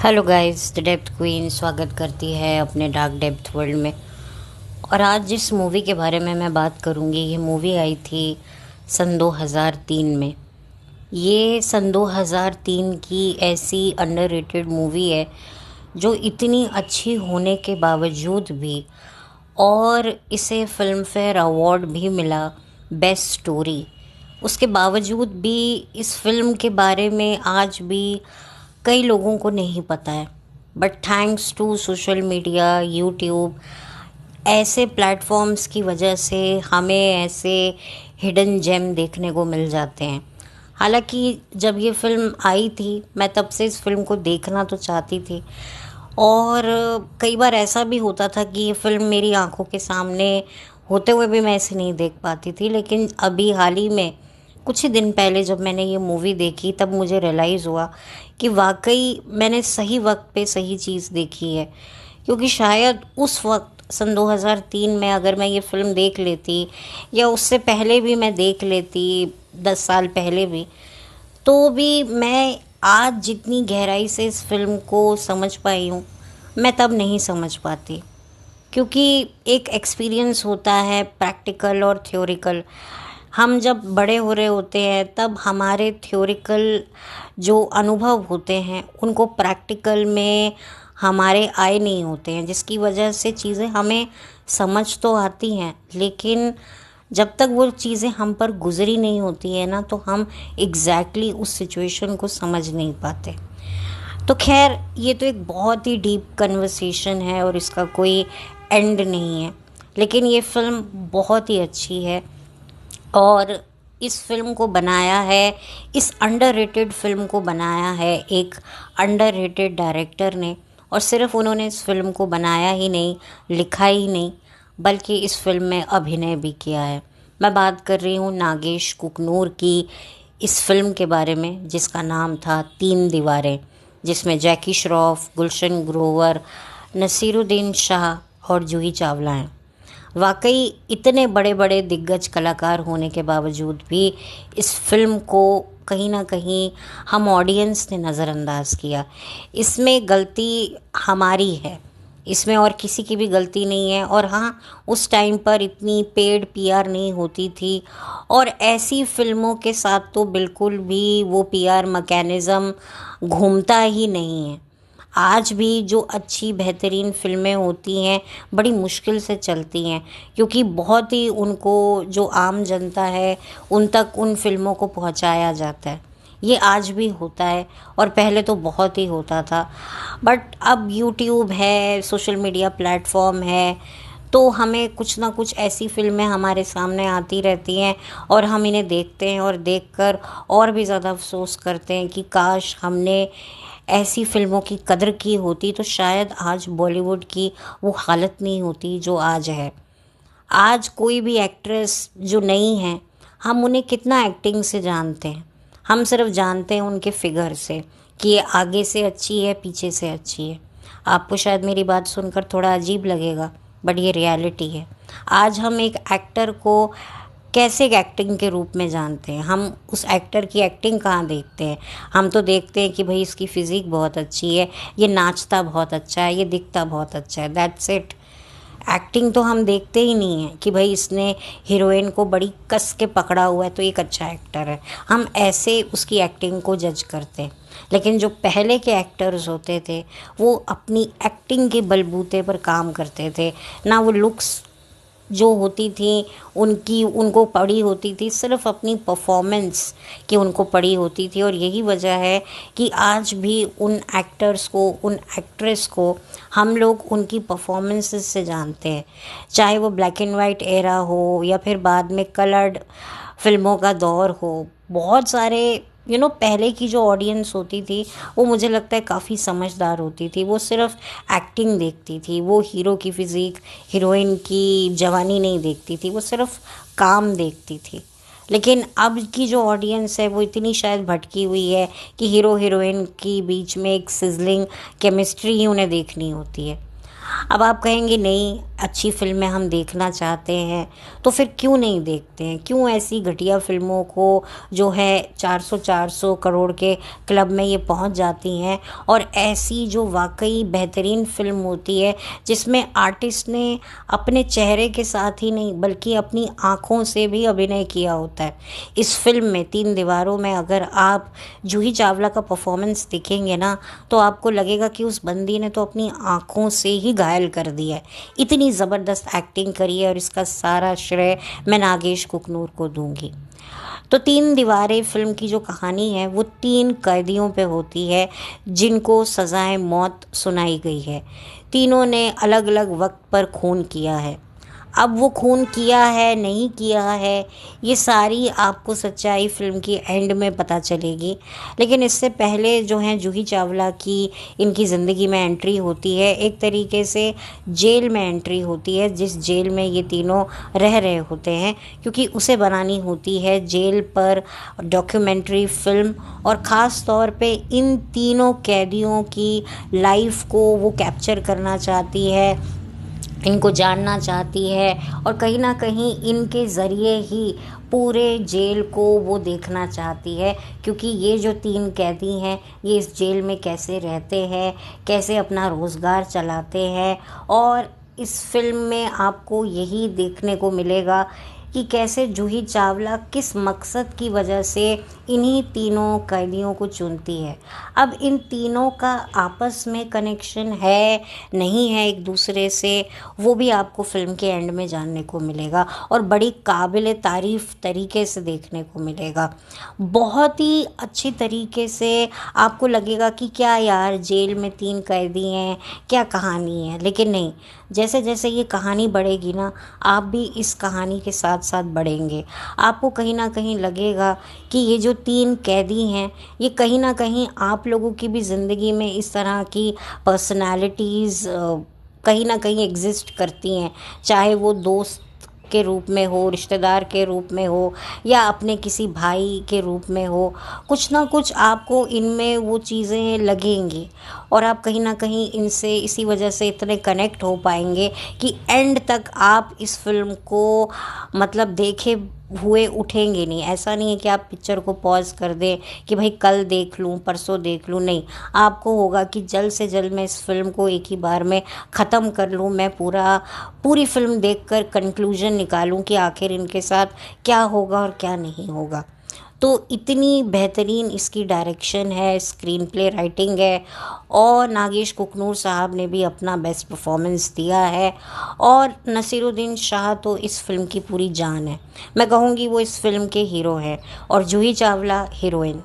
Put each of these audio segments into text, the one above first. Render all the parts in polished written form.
Hello guys, the depth queen स्वागत करती है अपने डार्क डेप्थ वर्ल्ड में। और आज जिस मूवी के बारे में मैं बात करूंगी, ये मूवी आई थी सन 2003 में। ये सन 2003 की ऐसी अंडररेटेड मूवी है जो इतनी अच्छी होने के बावजूद भी, और इसे फिल्म फेयर अवार्ड भी मिला बेस्ट स्टोरी, उसके बावजूद भी इस फिल्म के बारे में आज भी कई लोगों को नहीं पता है। But thanks to social media, YouTube, ऐसे प्लेटफॉर्म्स की वजह से हमें ऐसे हिडन जेम देखने को मिल जाते हैं। हालांकि जब ये फ़िल्म आई थी, मैं तब से इस फिल्म को देखना तो चाहती थी, और कई बार ऐसा भी होता था कि ये फ़िल्म मेरी आंखों के सामने होते हुए भी मैं इसे नहीं देख पाती थी। लेकिन अभी हाल ही में कुछ ही दिन पहले जब मैंने ये मूवी देखी, तब मुझे रियलाइज़ हुआ कि वाकई मैंने सही वक्त पे सही चीज़ देखी है। क्योंकि शायद उस वक्त सन 2003 में अगर मैं ये फ़िल्म देख लेती, या उससे पहले भी मैं देख लेती, 10 साल पहले भी, तो भी मैं आज जितनी गहराई से इस फिल्म को समझ पाई हूँ, मैं तब नहीं समझ पाती। क्योंकि एक एक्सपीरियंस होता है प्रैक्टिकल और थ्योरिकल। हम जब बड़े हो रहे होते हैं तब हमारे थ्योरिकल जो अनुभव होते हैं उनको प्रैक्टिकल में हमारे आए नहीं होते हैं, जिसकी वजह से चीज़ें हमें समझ तो आती हैं, लेकिन जब तक वो चीज़ें हम पर गुजरी नहीं होती है ना, तो हम एग्जैक्टली उस सिचुएशन को समझ नहीं पाते। तो खैर, ये तो एक बहुत ही डीप कन्वर्सेशन है और इसका कोई एंड नहीं है। लेकिन ये फ़िल्म बहुत ही अच्छी है, और इस फिल्म को बनाया है, इस अंडररेटेड फिल्म को बनाया है एक अंडररेटेड डायरेक्टर ने। और सिर्फ उन्होंने इस फिल्म को बनाया ही नहीं, लिखा ही नहीं, बल्कि इस फिल्म में अभिनय भी किया है। मैं बात कर रही हूँ नागेश कुकनूर की इस फिल्म के बारे में, जिसका नाम था तीन दीवारें, जिसमें जैकी श्रॉफ, गुलशन ग्रोवर, नसीरुद्दीन शाह और जूही चावला हैं। वाकई इतने बड़े बड़े दिग्गज कलाकार होने के बावजूद भी इस फिल्म को कहीं ना कहीं हम ऑडियंस ने नज़रअंदाज किया। इसमें गलती हमारी है, इसमें और किसी की भी गलती नहीं है। और हाँ, उस टाइम पर इतनी पेड पीआर नहीं होती थी, और ऐसी फिल्मों के साथ तो बिल्कुल भी वो पीआर मैकेनिज़्म घूमता ही नहीं है। आज भी जो अच्छी बेहतरीन फ़िल्में होती हैं बड़ी मुश्किल से चलती हैं, क्योंकि बहुत ही उनको जो आम जनता है उन तक उन फ़िल्मों को पहुंचाया जाता है। ये आज भी होता है, और पहले तो बहुत ही होता था। बट अब यूट्यूब है, सोशल मीडिया प्लेटफॉर्म है, तो हमें कुछ ना कुछ ऐसी फ़िल्में हमारे सामने आती रहती हैं, और हम इन्हें देखते हैं, और देखकर और भी ज़्यादा अफसोस करते हैं कि काश हमने ऐसी फ़िल्मों की कदर की होती, तो शायद आज बॉलीवुड की वो हालत नहीं होती जो आज है। आज कोई भी एक्ट्रेस जो नहीं है, हम उन्हें कितना एक्टिंग से जानते हैं। हम सिर्फ जानते हैं उनके फिगर से कि ये आगे से अच्छी है, पीछे से अच्छी है। आपको शायद मेरी बात सुनकर थोड़ा अजीब लगेगा, बट ये रियलिटी है। आज हम एक एक्टर को कैसे एक एक्टिंग के रूप में जानते हैं, हम उस एक्टर की एक्टिंग कहाँ देखते हैं। हम तो देखते हैं कि भाई इसकी फ़िज़िक बहुत अच्छी है, ये नाचता बहुत अच्छा है, ये दिखता बहुत अच्छा है, दैट्स इट। एक्टिंग तो हम देखते ही नहीं हैं कि भाई इसने हीरोइन को बड़ी कस के पकड़ा हुआ है तो एक अच्छा एक्टर है। हम ऐसे उसकी एक्टिंग को जज करते हैं। लेकिन जो पहले के एक्टर्स होते थे, वो अपनी एक्टिंग के बलबूते पर काम करते थे ना। वो लुक्स जो होती थी उनकी, उनको पड़ी होती थी, सिर्फ अपनी परफॉर्मेंस की उनको पड़ी होती थी। और यही वजह है कि आज भी उन एक्टर्स को, उन एक्ट्रेस को हम लोग उनकी परफॉर्मेंसेस से जानते हैं। चाहे वो ब्लैक एंड वाइट एरा हो, या फिर बाद में कलर्ड फिल्मों का दौर हो। बहुत सारे पहले की जो ऑडियंस होती थी, वो मुझे लगता है काफ़ी समझदार होती थी। वो सिर्फ एक्टिंग देखती थी, वो हीरो की फ़िज़िक, हीरोइन की जवानी नहीं देखती थी, वो सिर्फ काम देखती थी। लेकिन अब की जो ऑडियंस है वो इतनी शायद भटकी हुई है कि हीरो हीरोइन की बीच में एक सिजलिंग केमिस्ट्री ही उन्हें देखनी होती है। अब आप कहेंगे नहीं, अच्छी फिल्में हम देखना चाहते हैं तो फिर क्यों नहीं देखते हैं, क्यों ऐसी घटिया फिल्मों को जो है 400 करोड़ के क्लब में ये पहुंच जाती हैं, और ऐसी जो वाकई बेहतरीन फिल्म होती है जिसमें आर्टिस्ट ने अपने चेहरे के साथ ही नहीं बल्कि अपनी आँखों से भी अभिनय किया होता है। इस फिल्म में तीन दीवारों में अगर आप जूही चावला का परफॉर्मेंस देखेंगे ना तो आपको लगेगा कि उस बंदी ने तो अपनी आँखों से ही घायल कर दिया है। इतनी ज़बरदस्त एक्टिंग करी है और इसका सारा श्रेय मैं नागेश कुकनूर को दूंगी। तो तीन दीवारें फिल्म की जो कहानी है वो तीन कैदियों पे होती है जिनको सज़ाए मौत सुनाई गई है। तीनों ने अलग अलग वक्त पर खून किया है। अब वो खून किया है नहीं किया है ये सारी आपको सच्चाई फिल्म की एंड में पता चलेगी, लेकिन इससे पहले जो है जूही चावला की इनकी ज़िंदगी में एंट्री होती है, एक तरीके से जेल में एंट्री होती है जिस जेल में ये तीनों रह रहे होते हैं, क्योंकि उसे बनानी होती है जेल पर डॉक्यूमेंट्री फिल्म, और ख़ास तौर पे इन तीनों कैदियों की लाइफ को वो कैप्चर करना चाहती है, इनको जानना चाहती है, और कहीं ना कहीं इनके ज़रिए ही पूरे जेल को वो देखना चाहती है, क्योंकि ये जो तीन कैदी हैं ये इस जेल में कैसे रहते हैं, कैसे अपना रोज़गार चलाते हैं। और इस फिल्म में आपको यही देखने को मिलेगा कि कैसे जूही चावला किस मकसद की वजह से इन्हीं तीनों कैदियों को चुनती है। अब इन तीनों का आपस में कनेक्शन है नहीं है एक दूसरे से, वो भी आपको फिल्म के एंड में जानने को मिलेगा और बड़ी काबिल तारीफ़ तरीके से देखने को मिलेगा। बहुत ही अच्छी तरीके से आपको लगेगा कि क्या यार जेल में तीन कैदी हैं, क्या कहानी है, लेकिन नहीं, जैसे जैसे ये कहानी बढ़ेगी ना आप भी इस कहानी के साथ साथ बढ़ेंगे। आपको कहीं ना कहीं लगेगा कि ये जो तीन कैदी हैं ये कहीं ना कहीं आप लोगों की भी ज़िंदगी में इस तरह की पर्सनालिटीज़ कहीं ना कहीं एग्जिस्ट करती हैं, चाहे वो दोस्त के रूप में हो, रिश्तेदार के रूप में हो, या अपने किसी भाई के रूप में हो। कुछ ना कुछ आपको इनमें वो चीज़ें लगेंगी और आप कहीं ना कहीं इनसे इसी वजह से इतने कनेक्ट हो पाएंगे कि एंड तक आप इस फिल्म को मतलब देखे हुए उठेंगे नहीं। ऐसा नहीं है कि आप पिक्चर को पॉज कर दें कि भाई कल देख लूँ, परसों देख लूँ, नहीं, आपको होगा कि जल्द से जल्द मैं इस फिल्म को एक ही बार में ख़त्म कर लूँ, मैं पूरी फिल्म देखकर कंक्लूजन निकालूँ कि आखिर इनके साथ क्या होगा और क्या नहीं होगा। तो इतनी बेहतरीन इसकी डायरेक्शन है, स्क्रीन प्ले राइटिंग है, और नागेश कुकनूर साहब ने भी अपना बेस्ट परफॉर्मेंस दिया है, और नसीरुद्दीन शाह तो इस फिल्म की पूरी जान है। मैं कहूँगी वो इस फिल्म के हीरो हैं और जूही चावला हीरोइन।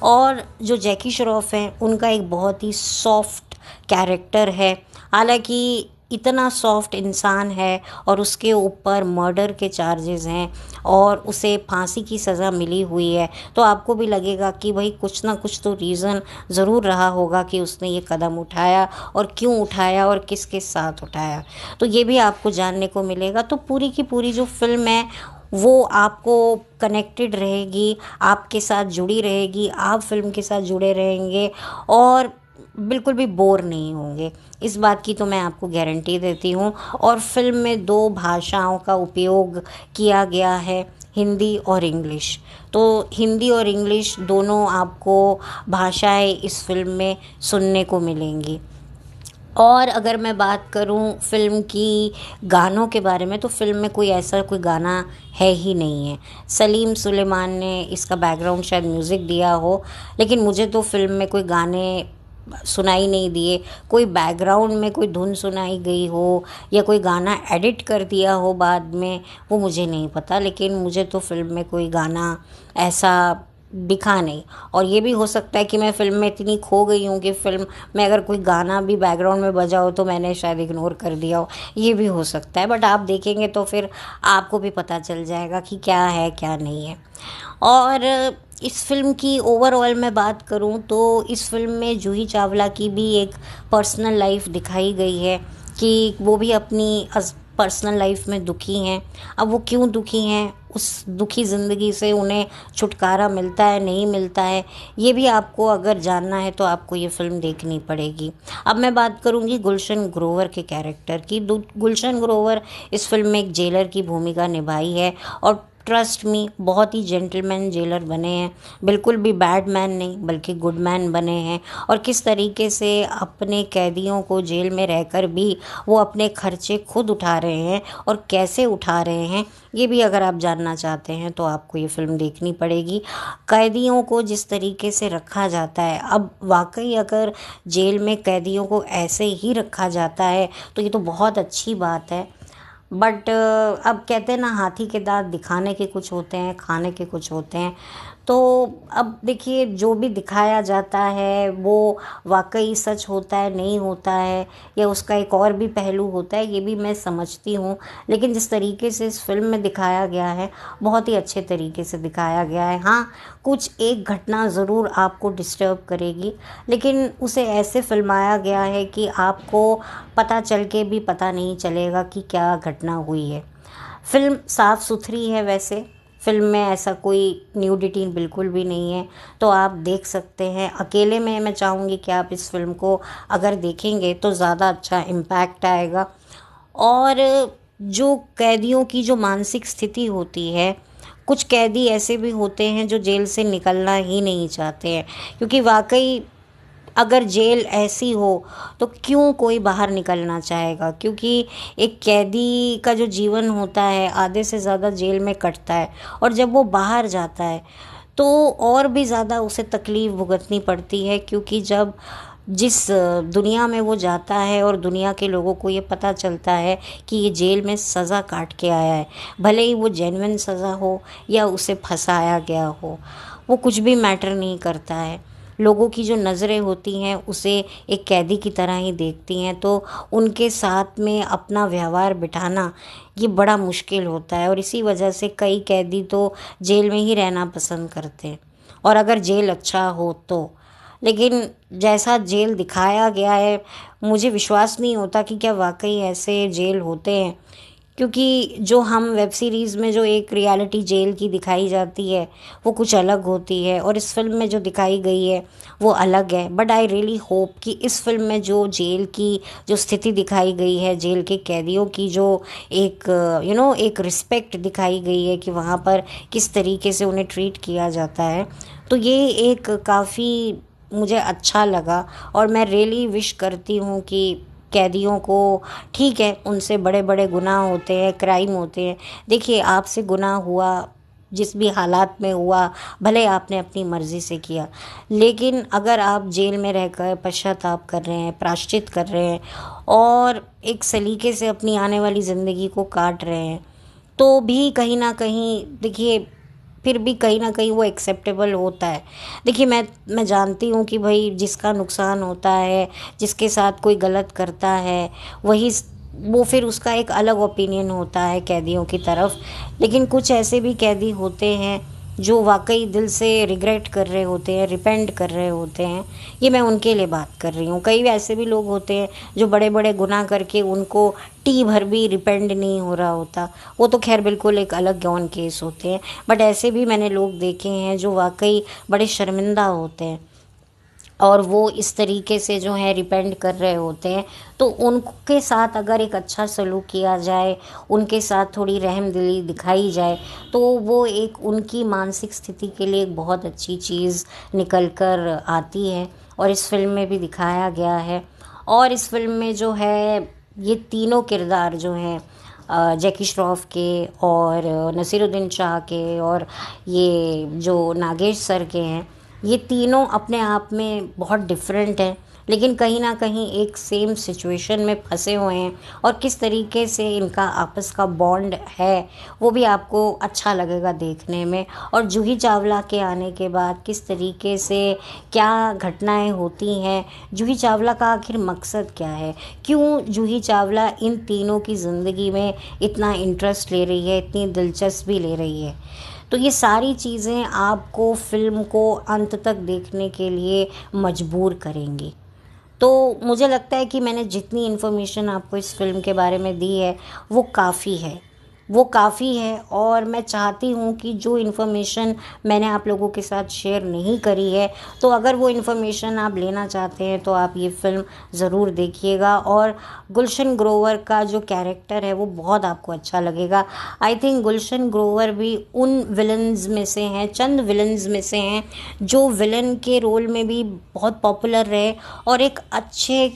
और जो जैकी श्रॉफ हैं उनका एक बहुत ही सॉफ्ट कैरेक्टर है, हालांकि इतना सॉफ्ट इंसान है और उसके ऊपर मर्डर के चार्जेस हैं और उसे फांसी की सज़ा मिली हुई है, तो आपको भी लगेगा कि भाई कुछ ना कुछ तो रीज़न ज़रूर रहा होगा कि उसने ये कदम उठाया, और क्यों उठाया और किसके साथ उठाया, तो ये भी आपको जानने को मिलेगा। तो पूरी की पूरी जो फिल्म है वो आपको कनेक्टेड रहेगी, आपके साथ जुड़ी रहेगी, आप फिल्म के साथ जुड़े रहेंगे और बिल्कुल भी बोर नहीं होंगे, इस बात की तो मैं आपको गारंटी देती हूँ। और फिल्म में 2 भाषाओं का उपयोग किया गया है, हिंदी और इंग्लिश। तो हिंदी और इंग्लिश दोनों आपको भाषाएं इस फिल्म में सुनने को मिलेंगी। और अगर मैं बात करूं फिल्म की गानों के बारे में, तो फिल्म में कोई ऐसा कोई गाना है ही नहीं है। सलीम सुलेमान ने इसका बैकग्राउंड शायद म्यूज़िक दिया हो, लेकिन मुझे तो फिल्म में कोई गाने सुनाई नहीं दिए। कोई बैकग्राउंड में कोई धुन सुनाई गई हो या कोई गाना एडिट कर दिया हो बाद में, वो मुझे नहीं पता, लेकिन मुझे तो फिल्म में कोई गाना ऐसा दिखा नहीं। और ये भी हो सकता है कि मैं फ़िल्म में इतनी खो गई हूँ कि फ़िल्म में अगर कोई गाना भी बैकग्राउंड में बजा हो तो मैंने शायद इग्नोर कर दिया हो, ये भी हो सकता है। बट आप देखेंगे तो फिर आपको भी पता चल जाएगा कि क्या है क्या नहीं है। और इस फिल्म की ओवरऑल मैं बात करूं तो इस फिल्म में जूही चावला की भी एक पर्सनल लाइफ दिखाई गई है कि वो भी अपनी पर्सनल लाइफ में दुखी हैं। अब वो क्यों दुखी हैं उस दुखी ज़िंदगी से उन्हें छुटकारा मिलता है नहीं मिलता है, ये भी आपको अगर जानना है तो आपको ये फ़िल्म देखनी पड़ेगी। अब मैं बात करूँगी गुलशन ग्रोवर के कैरेक्टर की। गुलशन ग्रोवर इस फ़िल्म में एक जेलर की भूमिका निभाई है और ट्रस्ट मी बहुत ही जेंटलमैन जेलर बने हैं, बिल्कुल भी बैड मैन नहीं बल्कि गुड मैन बने हैं। और किस तरीके से अपने कैदियों को जेल में रहकर भी वो अपने खर्चे खुद उठा रहे हैं और कैसे उठा रहे हैं, ये भी अगर आप जानना चाहते हैं तो आपको ये फ़िल्म देखनी पड़ेगी। कैदियों को जिस तरीके से रखा जाता है, अब वाकई अगर जेल में कैदियों को ऐसे ही रखा जाता है तो ये तो बहुत अच्छी बात है। बट अब कहते हैं ना, हाथी के दांत दिखाने के कुछ होते हैं, खाने के कुछ होते हैं। तो अब देखिए, जो भी दिखाया जाता है वो वाकई सच होता है नहीं होता है, या उसका एक और भी पहलू होता है, ये भी मैं समझती हूँ। लेकिन जिस तरीके से इस फिल्म में दिखाया गया है, बहुत ही अच्छे तरीके से दिखाया गया है। हाँ, कुछ एक घटना ज़रूर आपको डिस्टर्ब करेगी, लेकिन उसे ऐसे फिल्माया गया है कि आपको पता चल के भी पता नहीं चलेगा कि क्या घटना हुई है। फ़िल्म साफ़ सुथरी है, वैसे फ़िल्म में ऐसा कोई न्यूडिटी बिल्कुल भी नहीं है, तो आप देख सकते हैं। अकेले में मैं चाहूँगी कि आप इस फ़िल्म को अगर देखेंगे तो ज़्यादा अच्छा इम्पैक्ट आएगा। और जो कैदियों की जो मानसिक स्थिति होती है, कुछ कैदी ऐसे भी होते हैं जो जेल से निकलना ही नहीं चाहते हैं, क्योंकि वाकई अगर जेल ऐसी हो तो क्यों कोई बाहर निकलना चाहेगा, क्योंकि एक कैदी का जो जीवन होता है आधे से ज़्यादा जेल में कटता है, और जब वो बाहर जाता है तो और भी ज़्यादा उसे तकलीफ़ भुगतनी पड़ती है, क्योंकि जब जिस दुनिया में वो जाता है और दुनिया के लोगों को ये पता चलता है कि ये जेल में सज़ा काट के आया है, भले ही वो जेन्युइन सज़ा हो या उसे फंसाया गया हो, वो कुछ भी मैटर नहीं करता है। लोगों की जो नज़रें होती हैं उसे एक कैदी की तरह ही देखती हैं, तो उनके साथ में अपना व्यवहार बिठाना ये बड़ा मुश्किल होता है। और इसी वजह से कई कैदी तो जेल में ही रहना पसंद करते हैं, और अगर जेल अच्छा हो तो। लेकिन जैसा जेल दिखाया गया है, मुझे विश्वास नहीं होता कि क्या वाकई ऐसे जेल होते हैं, क्योंकि जो हम वेब सीरीज़ में जो एक रियलिटी जेल की दिखाई जाती है वो कुछ अलग होती है, और इस फिल्म में जो दिखाई गई है वो अलग है। बट आई रियली होप कि इस फिल्म में जो जेल की जो स्थिति दिखाई गई है, जेल के कैदियों की जो एक एक रिस्पेक्ट दिखाई गई है कि वहाँ पर किस तरीके से उन्हें ट्रीट किया जाता है, तो ये एक काफ़ी मुझे अच्छा लगा। और मैं रियली विश करती हूँ कि कैदियों को, ठीक है उनसे बड़े बड़े गुनाह होते हैं, क्राइम होते हैं। देखिए, आपसे गुनाह हुआ, जिस भी हालात में हुआ, भले आपने अपनी मर्ज़ी से किया, लेकिन अगर आप जेल में रहकर पश्चाताप कर रहे हैं, प्रायश्चित कर रहे हैं और एक सलीके से अपनी आने वाली ज़िंदगी को काट रहे हैं, तो भी कहीं ना कहीं देखिए, फिर भी कहीं ना कहीं वो एक्सेप्टेबल होता है। देखिए, मैं जानती हूँ कि भाई जिसका नुकसान होता है, जिसके साथ कोई गलत करता है, वही वो फिर उसका एक अलग ओपिनियन होता है कैदियों की तरफ। लेकिन कुछ ऐसे भी कैदी होते हैं जो वाकई दिल से रिग्रेट कर रहे होते हैं, रिपेंट कर रहे होते हैं, ये मैं उनके लिए बात कर रही हूँ। कई ऐसे भी लोग होते हैं जो बड़े बड़े गुनाह करके उनको टी भर भी रिपेंट नहीं हो रहा होता, वो तो खैर बिल्कुल एक अलग गौन केस होते हैं। बट ऐसे भी मैंने लोग देखे हैं जो वाकई बड़े शर्मिंदा होते हैं, और वो इस तरीके से जो है रिपेंड कर रहे होते हैं, तो उनके साथ अगर एक अच्छा सलूक किया जाए, उनके साथ थोड़ी रहमदिली दिखाई जाए, तो वो एक उनकी मानसिक स्थिति के लिए एक बहुत अच्छी चीज़ निकल कर आती है। और इस फिल्म में भी दिखाया गया है। और इस फिल्म में जो है ये तीनों किरदार जो हैं, जैकी श्रॉफ के और नसीरुद्दीन शाह के और ये जो नागेश सर के हैं, ये तीनों अपने आप में बहुत डिफरेंट हैं, लेकिन कहीं ना कहीं एक सेम सिचुएशन में फंसे हुए हैं। और किस तरीके से इनका आपस का बॉन्ड है वो भी आपको अच्छा लगेगा देखने में। और जूही चावला के आने के बाद किस तरीके से क्या घटनाएं होती हैं, जूही चावला का आखिर मकसद क्या है, क्यों जूही चावला इन तीनों की ज़िंदगी में इतना इंटरेस्ट ले रही है, इतनी दिलचस्पी ले रही है, तो ये सारी चीज़ें आपको फ़िल्म को अंत तक देखने के लिए मजबूर करेंगी। तो मुझे लगता है कि मैंने जितनी इन्फॉर्मेशन आपको इस फ़िल्म के बारे में दी है वो काफ़ी है। वो काफ़ी है। और मैं चाहती हूँ कि जो इन्फॉर्मेशन मैंने आप लोगों के साथ शेयर नहीं करी है, तो अगर वो इन्फॉर्मेशन आप लेना चाहते हैं तो आप ये फ़िल्म ज़रूर देखिएगा। और गुलशन ग्रोवर का जो कैरेक्टर है वो बहुत आपको अच्छा लगेगा। आई थिंक गुलशन ग्रोवर भी उन विलन्स में से हैं, चंद विलन्स में से हैं जो विलन के रोल में भी बहुत पॉपुलर रहे और एक अच्छे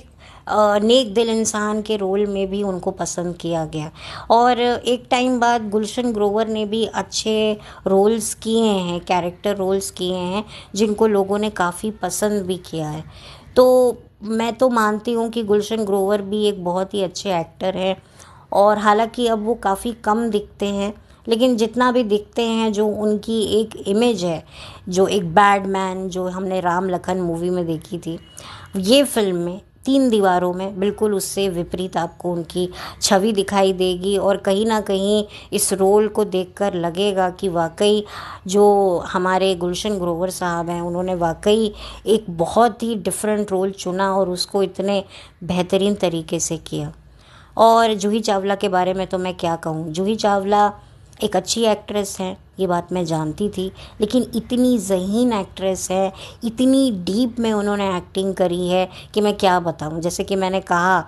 नेक दिल इंसान के रोल में भी उनको पसंद किया गया। और एक टाइम बाद गुलशन ग्रोवर ने भी अच्छे रोल्स किए हैं, कैरेक्टर रोल्स किए हैं, जिनको लोगों ने काफ़ी पसंद भी किया है। तो मैं तो मानती हूँ कि गुलशन ग्रोवर भी एक बहुत ही अच्छे एक्टर हैं। और हालांकि अब वो काफ़ी कम दिखते हैं, लेकिन जितना भी दिखते हैं, जो उनकी एक इमेज है, जो एक बैड मैन जो हमने राम लखन मूवी में देखी थी, ये फिल्म में तीन दीवारों में बिल्कुल उससे विपरीत आपको उनकी छवि दिखाई देगी। और कहीं ना कहीं इस रोल को देखकर लगेगा कि वाकई जो हमारे गुलशन ग्रोवर साहब हैं, उन्होंने वाकई एक बहुत ही डिफरेंट रोल चुना और उसको इतने बेहतरीन तरीके से किया। और जूही चावला के बारे में तो मैं क्या कहूँ, जूही चावला एक अच्छी एक्ट्रेस हैं, ये बात मैं जानती थी, लेकिन इतनी ज़हीन एक्ट्रेस है, इतनी डीप में उन्होंने एक्टिंग करी है कि मैं क्या बताऊँ। जैसे कि मैंने कहा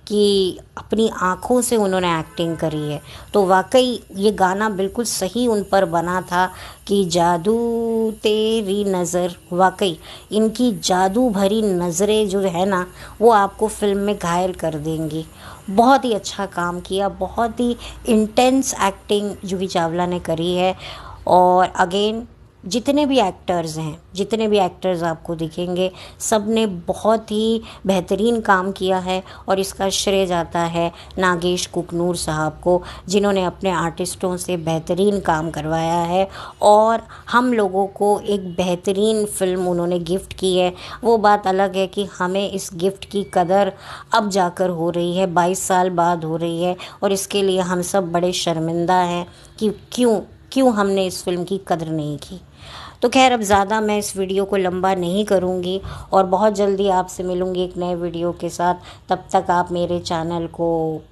कि अपनी आँखों से उन्होंने एक्टिंग करी है, तो वाकई ये गाना बिल्कुल सही उन पर बना था कि जादू तेरी नज़र। वाकई इनकी जादू भरी नज़रें जो है ना, वो आपको फिल्म में घायल कर देंगी। बहुत ही अच्छा काम किया, बहुत ही इंटेंस एक्टिंग जूही चावला ने करी है। और अगेन जितने भी एक्टर्स आपको दिखेंगे, सब ने बहुत ही बेहतरीन काम किया है। और इसका श्रेय जाता है नागेश कुकनूर साहब को, जिन्होंने अपने आर्टिस्टों से बेहतरीन काम करवाया है और हम लोगों को एक बेहतरीन फ़िल्म उन्होंने गिफ्ट की है। वो बात अलग है कि हमें इस गिफ्ट की कदर अब जाकर हो रही है, 22 साल बाद हो रही है, और इसके लिए हम सब बड़े शर्मिंदा हैं कि क्यों हमने इस फिल्म की कदर नहीं की। तो खैर, अब ज़्यादा मैं इस वीडियो को लंबा नहीं करूँगी और बहुत जल्दी आपसे मिलूँगी एक नए वीडियो के साथ। तब तक आप मेरे चैनल को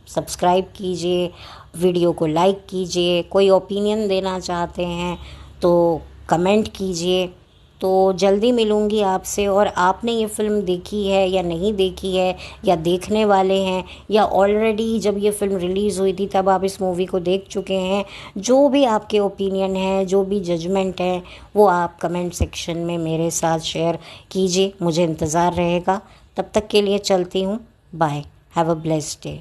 सब्सक्राइब कीजिए, वीडियो को लाइक कीजिए, कोई ओपिनियन देना चाहते हैं तो कमेंट कीजिए। तो जल्दी मिलूँगी आपसे। और आपने ये फ़िल्म देखी है या नहीं देखी है, या देखने वाले हैं, या ऑलरेडी जब ये फ़िल्म रिलीज़ हुई थी तब आप इस मूवी को देख चुके हैं, जो भी आपके ओपिनियन है, जो भी जजमेंट है, वो आप कमेंट सेक्शन में मेरे साथ शेयर कीजिए। मुझे इंतज़ार रहेगा। तब तक के लिए चलती हूँ। Bye. Have a blessed day.